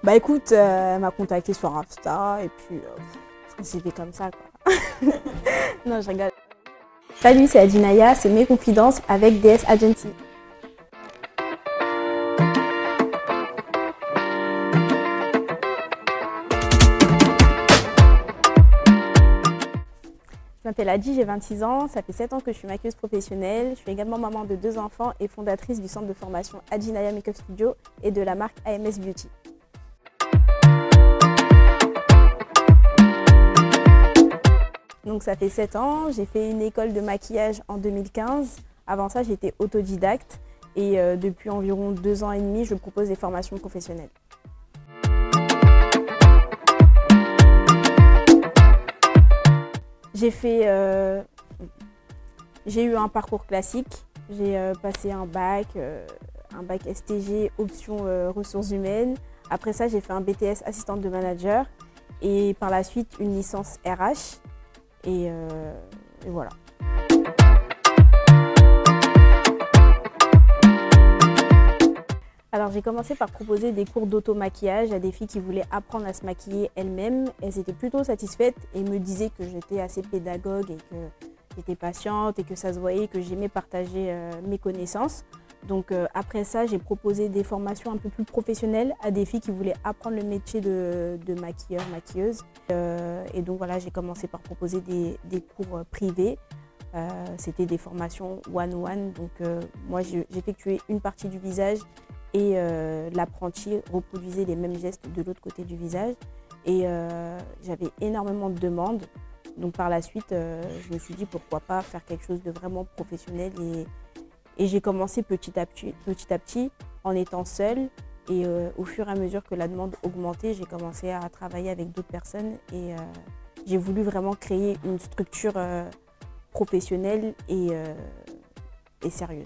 Bah écoute, elle m'a contacté sur Insta et puis ça s'est fait comme ça quoi. Non, je rigole. Salut, c'est Adinaya, c'est Mes Confidences avec DS Agency. Je m'appelle Adi, j'ai 26 ans, ça fait 7 ans que je suis maquilleuse professionnelle. Je suis également maman de 2 enfants et fondatrice du centre de formation Adinaya Makeup Studio et de la marque AMS Beauty. Donc ça fait 7 ans, j'ai fait une école de maquillage en 2015. Avant ça, j'étais autodidacte et depuis environ 2 ans et demi, je propose des formations professionnelles. J'ai eu un parcours classique. J'ai passé un bac STG option ressources humaines. Après ça, j'ai fait un BTS assistante de manager et par la suite une licence RH. Et voilà. Alors j'ai commencé par proposer des cours d'auto-maquillage à des filles qui voulaient apprendre à se maquiller elles-mêmes. Elles étaient plutôt satisfaites et me disaient que j'étais assez pédagogue et que j'étais patiente et que ça se voyait, que j'aimais partager mes connaissances. Donc après ça, j'ai proposé des formations un peu plus professionnelles à des filles qui voulaient apprendre le métier de maquilleur, maquilleuse. Et donc voilà, j'ai commencé par proposer des cours privés. C'était des formations one-one. Donc moi, j'effectuais une partie du visage et l'apprenti reproduisait les mêmes gestes de l'autre côté du visage. Et j'avais énormément de demandes. Donc par la suite, je me suis dit pourquoi pas faire quelque chose de vraiment professionnel. Et j'ai commencé petit à petit en étant seule. Et au fur et à mesure que la demande augmentait, j'ai commencé à travailler avec d'autres personnes. Et j'ai voulu vraiment créer une structure professionnelle et sérieuse.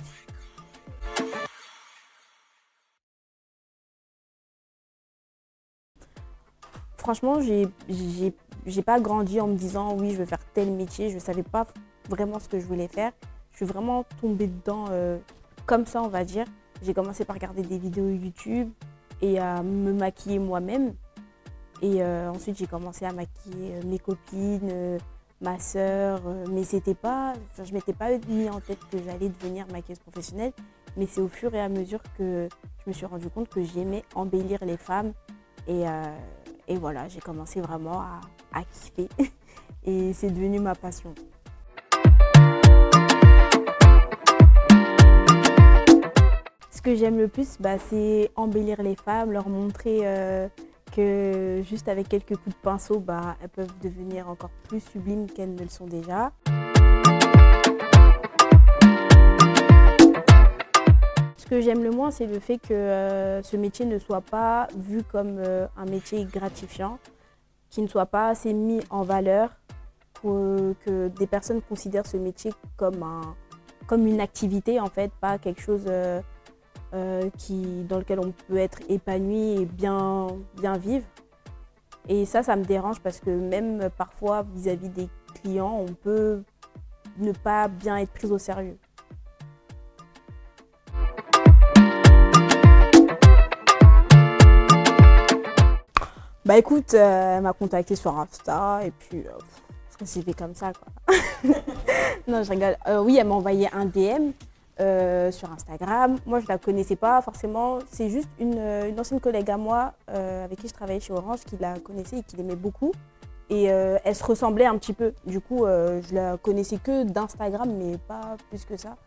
Franchement, j'ai pas grandi en me disant oui, je veux faire tel métier. Je ne savais pas vraiment ce que je voulais faire. Je suis vraiment tombée dedans comme ça, on va dire. J'ai commencé par regarder des vidéos YouTube et à me maquiller moi-même. Et ensuite, j'ai commencé à maquiller mes copines, ma sœur. Mais je ne m'étais pas mis en tête que j'allais devenir maquilleuse professionnelle. Mais c'est au fur et à mesure que je me suis rendu compte que j'aimais embellir les femmes. Et voilà, j'ai commencé vraiment à kiffer. Et c'est devenu ma passion. Ce que j'aime le plus, c'est embellir les femmes, leur montrer que juste avec quelques coups de pinceau, elles peuvent devenir encore plus sublimes qu'elles ne le sont déjà. Ce que j'aime le moins, c'est le fait que ce métier ne soit pas vu comme un métier gratifiant, qu'il ne soit pas assez mis en valeur, que des personnes considèrent ce métier comme une activité, en fait, pas quelque chose dans lequel on peut être épanoui et bien vivre. Et ça me dérange parce que même parfois vis-à-vis des clients, on peut ne pas bien être pris au sérieux. Bah écoute, elle m'a contacté sur Insta et puis ça s'est fait comme ça quoi. Non, je rigole. Oui, elle m'a envoyé un DM. Sur Instagram. Moi, je ne la connaissais pas forcément. C'est juste une ancienne collègue à moi avec qui je travaillais chez Orange qui la connaissait et qui l'aimait beaucoup. Et elle se ressemblait un petit peu. Du coup, je la connaissais que d'Instagram, mais pas plus que ça.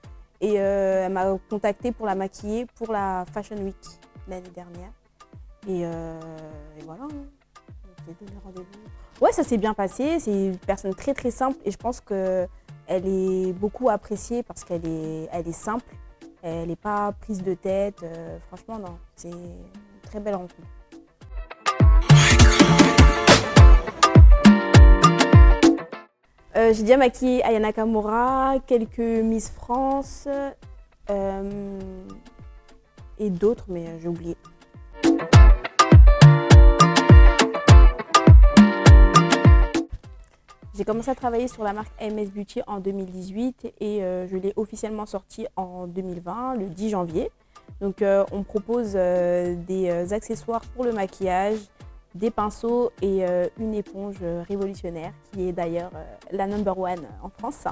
Et elle m'a contactée pour la maquiller pour la Fashion Week l'année dernière. Et voilà, j'ai donné rendez-vous. Ouais, ça s'est bien passé. C'est une personne très très simple et je pense que elle est beaucoup appréciée parce qu'elle est simple, elle n'est pas prise de tête. Franchement, non, c'est une très belle rencontre. J'ai déjà maquillé Aya Nakamura, quelques Miss France et d'autres, mais j'ai oublié. J'ai commencé à travailler sur la marque AMS Beauty en 2018 et je l'ai officiellement sortie en 2020, le 10 janvier. Donc on propose des accessoires pour le maquillage, des pinceaux et une éponge révolutionnaire qui est d'ailleurs la #1 en France.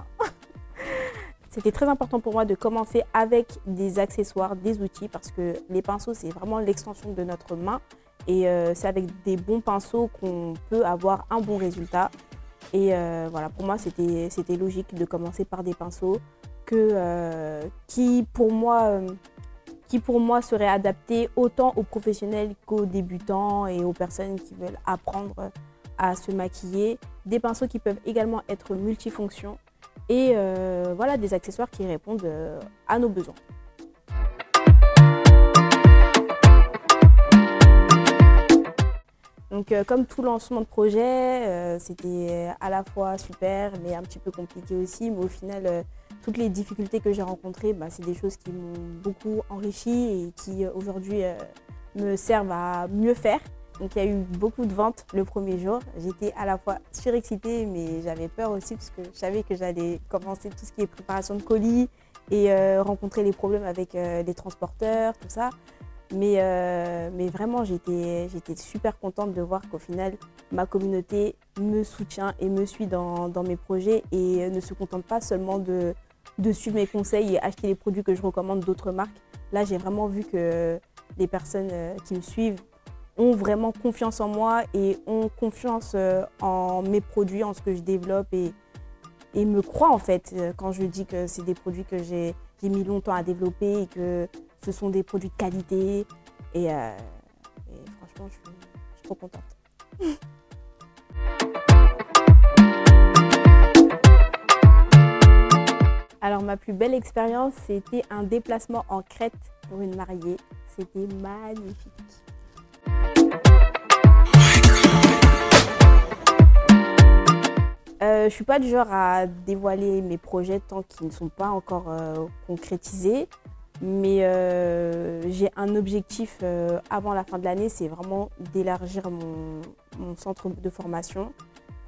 C'était très important pour moi de commencer avec des accessoires, des outils, parce que les pinceaux, c'est vraiment l'extension de notre main. Et c'est avec des bons pinceaux qu'on peut avoir un bon résultat. Et voilà, pour moi, c'était logique de commencer par des pinceaux qui, pour moi, seraient adaptés autant aux professionnels qu'aux débutants et aux personnes qui veulent apprendre à se maquiller. Des pinceaux qui peuvent également être multifonctions. Et voilà, des accessoires qui répondent à nos besoins. Donc comme tout lancement de projet, c'était à la fois super mais un petit peu compliqué aussi. Mais au final, toutes les difficultés que j'ai rencontrées, c'est des choses qui m'ont beaucoup enrichi et qui aujourd'hui me servent à mieux faire. Donc il y a eu beaucoup de ventes le premier jour. J'étais à la fois surexcitée, mais j'avais peur aussi parce que je savais que j'allais commencer tout ce qui est préparation de colis et rencontrer les problèmes avec les transporteurs, tout ça. Mais vraiment, j'étais super contente de voir qu'au final, ma communauté me soutient et me suit dans mes projets et ne se contente pas seulement de suivre mes conseils et acheter les produits que je recommande d'autres marques. Là, j'ai vraiment vu que les personnes qui me suivent ont vraiment confiance en moi et ont confiance en mes produits, en ce que je développe et me croient en fait quand je dis que c'est des produits que j'ai mis longtemps à développer et que ce sont des produits de qualité et franchement je suis trop contente. Alors ma plus belle expérience, c'était un déplacement en Crète pour une mariée. C'était magnifique. Je ne suis pas du genre à dévoiler mes projets tant qu'ils ne sont pas encore concrétisés, mais j'ai un objectif avant la fin de l'année, c'est vraiment d'élargir mon centre de formation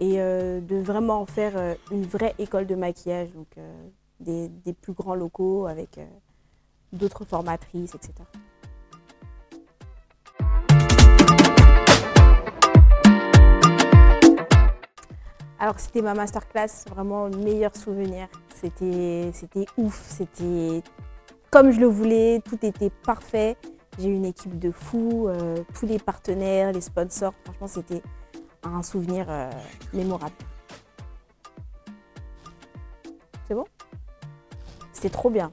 et de vraiment en faire une vraie école de maquillage, donc des plus grands locaux avec d'autres formatrices, etc. Alors c'était ma masterclass, vraiment le meilleur souvenir. C'était ouf, c'était comme je le voulais, tout était parfait. J'ai eu une équipe de fous, tous les partenaires, les sponsors, franchement c'était un souvenir mémorable. C'est bon? C'était trop bien.